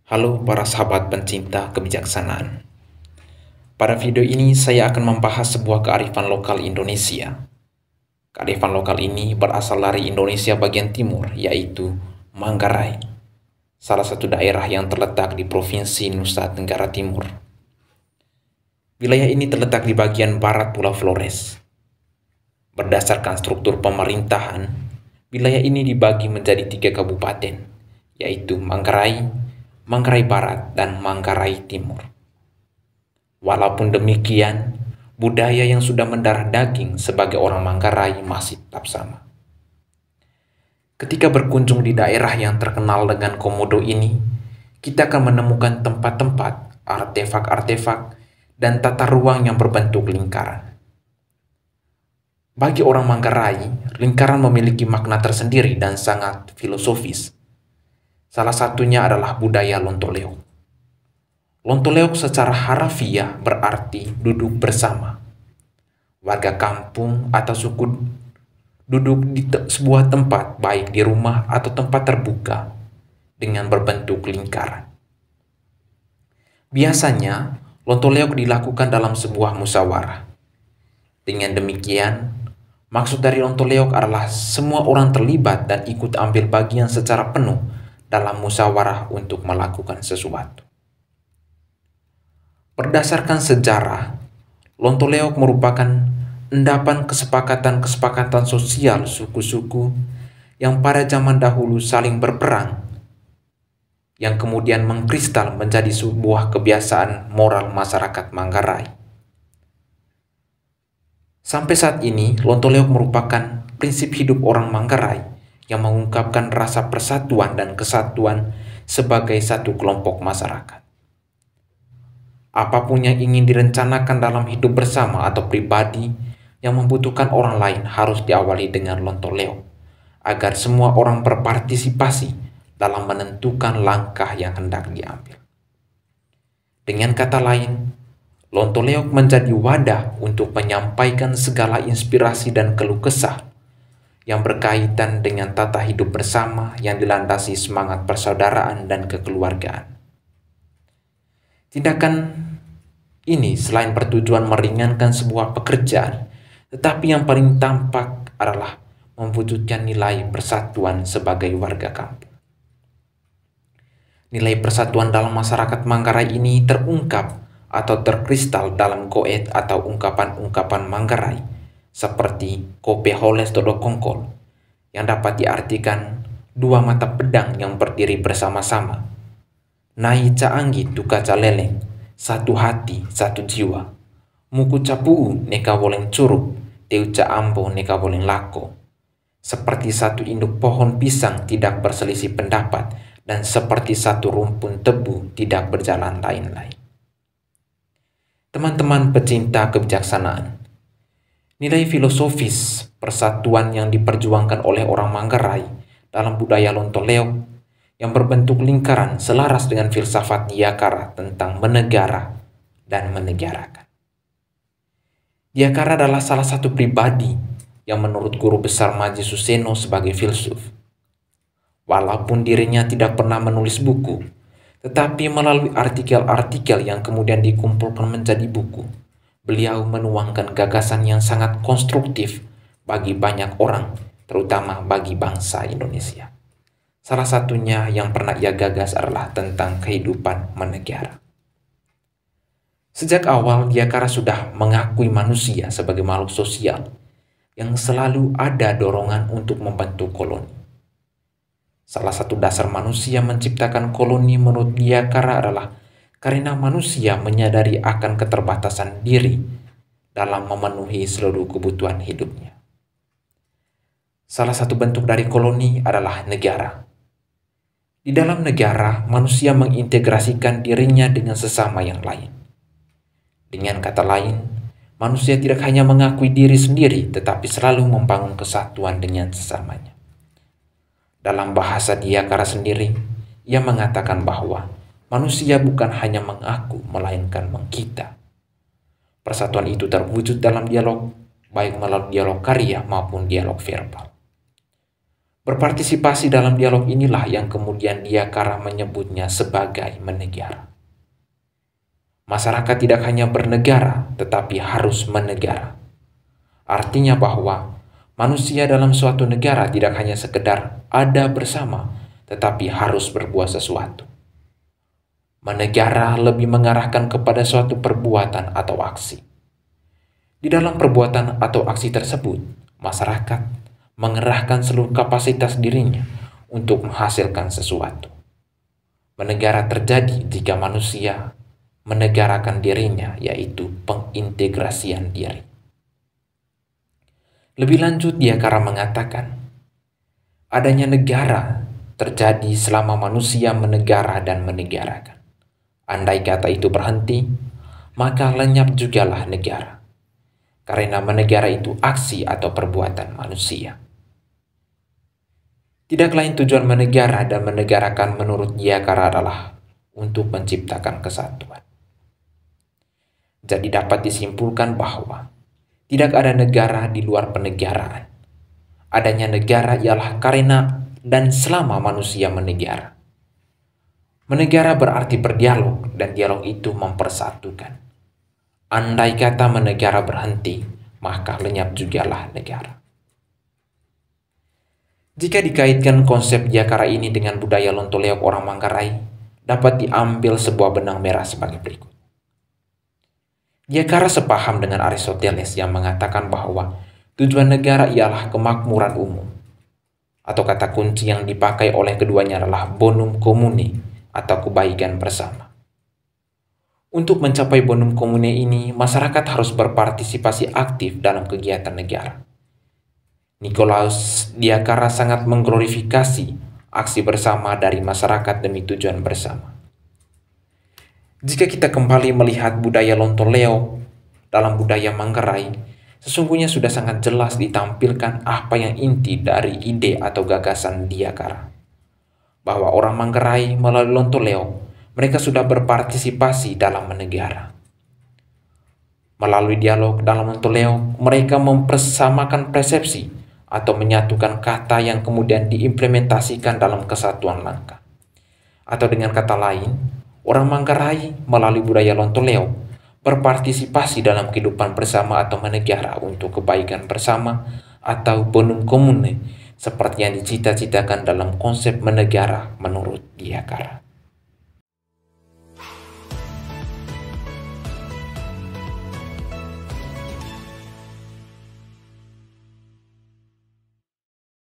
Halo para sahabat pencinta kebijaksanaan. Pada video ini saya akan membahas sebuah kearifan lokal Indonesia. Kearifan lokal ini berasal dari Indonesia bagian timur, yaitu Manggarai, salah satu daerah yang terletak di Provinsi Nusa Tenggara Timur. Wilayah ini terletak di bagian barat Pulau Flores. Berdasarkan struktur pemerintahan, wilayah ini dibagi menjadi 3 kabupaten, yaitu Manggarai, Manggarai Barat, dan Manggarai Timur. Walaupun demikian, budaya yang sudah mendarah daging sebagai orang Manggarai masih tetap sama. Ketika berkunjung di daerah yang terkenal dengan komodo ini, kita akan menemukan tempat-tempat, artefak-artefak, dan tata ruang yang berbentuk lingkaran. Bagi orang Manggarai, lingkaran memiliki makna tersendiri dan sangat filosofis. Salah satunya adalah budaya Lontoleok. Lontoleok secara harafiah berarti duduk bersama. Warga kampung atau suku duduk di sebuah tempat, baik di rumah atau tempat terbuka, dengan berbentuk lingkaran. Biasanya, Lontoleok dilakukan dalam sebuah musyawarah. Dengan demikian, maksud dari Lontoleok adalah semua orang terlibat dan ikut ambil bagian secara penuh dalam musyawarah untuk melakukan sesuatu. Berdasarkan sejarah, Lontoleok merupakan endapan kesepakatan-kesepakatan sosial suku-suku yang pada zaman dahulu saling berperang, yang kemudian mengkristal menjadi sebuah kebiasaan moral masyarakat Manggarai. Sampai saat ini, Lontoleok merupakan prinsip hidup orang Manggarai yang mengungkapkan rasa persatuan dan kesatuan sebagai satu kelompok masyarakat. Apapun yang ingin direncanakan dalam hidup bersama atau pribadi yang membutuhkan orang lain harus diawali dengan Lontoleok, agar semua orang berpartisipasi dalam menentukan langkah yang hendak diambil. Dengan kata lain, Lontoleok menjadi wadah untuk menyampaikan segala inspirasi dan keluh kesah yang berkaitan dengan tata hidup bersama yang dilandasi semangat persaudaraan dan kekeluargaan. Tindakan ini selain bertujuan meringankan sebuah pekerjaan, tetapi yang paling tampak adalah mewujudkan nilai persatuan sebagai warga kampung. Nilai persatuan dalam masyarakat Manggarai ini terungkap atau terkristal dalam goet atau ungkapan-ungkapan Manggarai seperti kope holes todo kongkol, yang dapat diartikan 2 mata pedang yang berdiri bersama-sama. Nai caanggi tu kaca leleng, 1 hati 1 jiwa. Muku capuu neka boleng curug, teu ca ambo neka boleng lako. Seperti 1 induk pohon pisang tidak berselisih pendapat, dan seperti 1 rumpun tebu tidak berjalan lain-lain. Teman-teman pecinta kebijaksanaan, nilai filosofis persatuan yang diperjuangkan oleh orang Manggarai dalam budaya Lontoleok yang berbentuk lingkaran selaras dengan filsafat Diakara tentang menegara dan menegarakan. Diakara adalah salah satu pribadi yang menurut guru besar Maji Suseno sebagai filsuf. Walaupun dirinya tidak pernah menulis buku, tetapi melalui artikel-artikel yang kemudian dikumpulkan menjadi buku, beliau menuangkan gagasan yang sangat konstruktif bagi banyak orang, terutama bagi bangsa Indonesia. Salah satunya yang pernah ia gagas adalah tentang kehidupan menegara. Sejak awal, Diakara sudah mengakui manusia sebagai makhluk sosial yang selalu ada dorongan untuk membentuk koloni. Salah satu dasar manusia menciptakan koloni menurut Diakara adalah karena manusia menyadari akan keterbatasan diri dalam memenuhi seluruh kebutuhan hidupnya. Salah satu bentuk dari koloni adalah negara. Di dalam negara, manusia mengintegrasikan dirinya dengan sesama yang lain. Dengan kata lain, manusia tidak hanya mengakui diri sendiri, tetapi selalu membangun kesatuan dengan sesamanya. Dalam bahasa Diakara sendiri, ia mengatakan bahwa manusia bukan hanya mengaku, melainkan mengkita. Persatuan itu terwujud dalam dialog, baik melalui dialog karya maupun dialog verbal. Berpartisipasi dalam dialog inilah yang kemudian Diakara menyebutnya sebagai menegara. Masyarakat tidak hanya bernegara, tetapi harus menegara. Artinya bahwa manusia dalam suatu negara tidak hanya sekedar ada bersama, tetapi harus berbuat sesuatu. Menegara lebih mengarahkan kepada suatu perbuatan atau aksi. Di dalam perbuatan atau aksi tersebut, masyarakat mengerahkan seluruh kapasitas dirinya untuk menghasilkan sesuatu. Menegara terjadi jika manusia menegarakan dirinya, yaitu pengintegrasian diri. Lebih lanjut, Diakara mengatakan, adanya negara terjadi selama manusia menegara dan menegarakan. Andai kata itu berhenti, maka lenyap jugalah negara. Karena menegara itu aksi atau perbuatan manusia. Tidak lain tujuan menegara dan menegarakan menurut Diakara adalah untuk menciptakan kesatuan. Jadi dapat disimpulkan bahwa tidak ada negara di luar penegaraan. Adanya negara ialah karena dan selama manusia menegara. Menegara berarti berdialog dan dialog itu mempersatukan. Andai kata menegara berhenti, maka lenyap jugalah negara. Jika dikaitkan konsep Diakara ini dengan budaya Lontoleok orang Manggarai, dapat diambil sebuah benang merah sebagai berikut. Diakara sepaham dengan Aristoteles yang mengatakan bahwa tujuan negara ialah kemakmuran umum, atau kata kunci yang dipakai oleh keduanya adalah bonum commune atau kebaikan bersama. Untuk mencapai bonum commune ini, masyarakat harus berpartisipasi aktif dalam kegiatan negara. Nicolaus Diakara sangat mengglorifikasi aksi bersama dari masyarakat demi tujuan bersama. Jika kita kembali melihat budaya Lontoleok dalam budaya Manggarai, sesungguhnya sudah sangat jelas ditampilkan apa yang inti dari ide atau gagasan Diakara. Bahwa orang Manggarai melalui Lontoleok, mereka sudah berpartisipasi dalam menegara. Melalui dialog dalam Lontoleok, mereka mempersamakan persepsi atau menyatukan kata yang kemudian diimplementasikan dalam kesatuan langkah. Atau dengan kata lain, orang Manggarai melalui budaya Lontoleok berpartisipasi dalam kehidupan bersama atau menegara untuk kebaikan bersama atau bonum commune seperti yang dicita-citakan dalam konsep menegara menurut Diakara.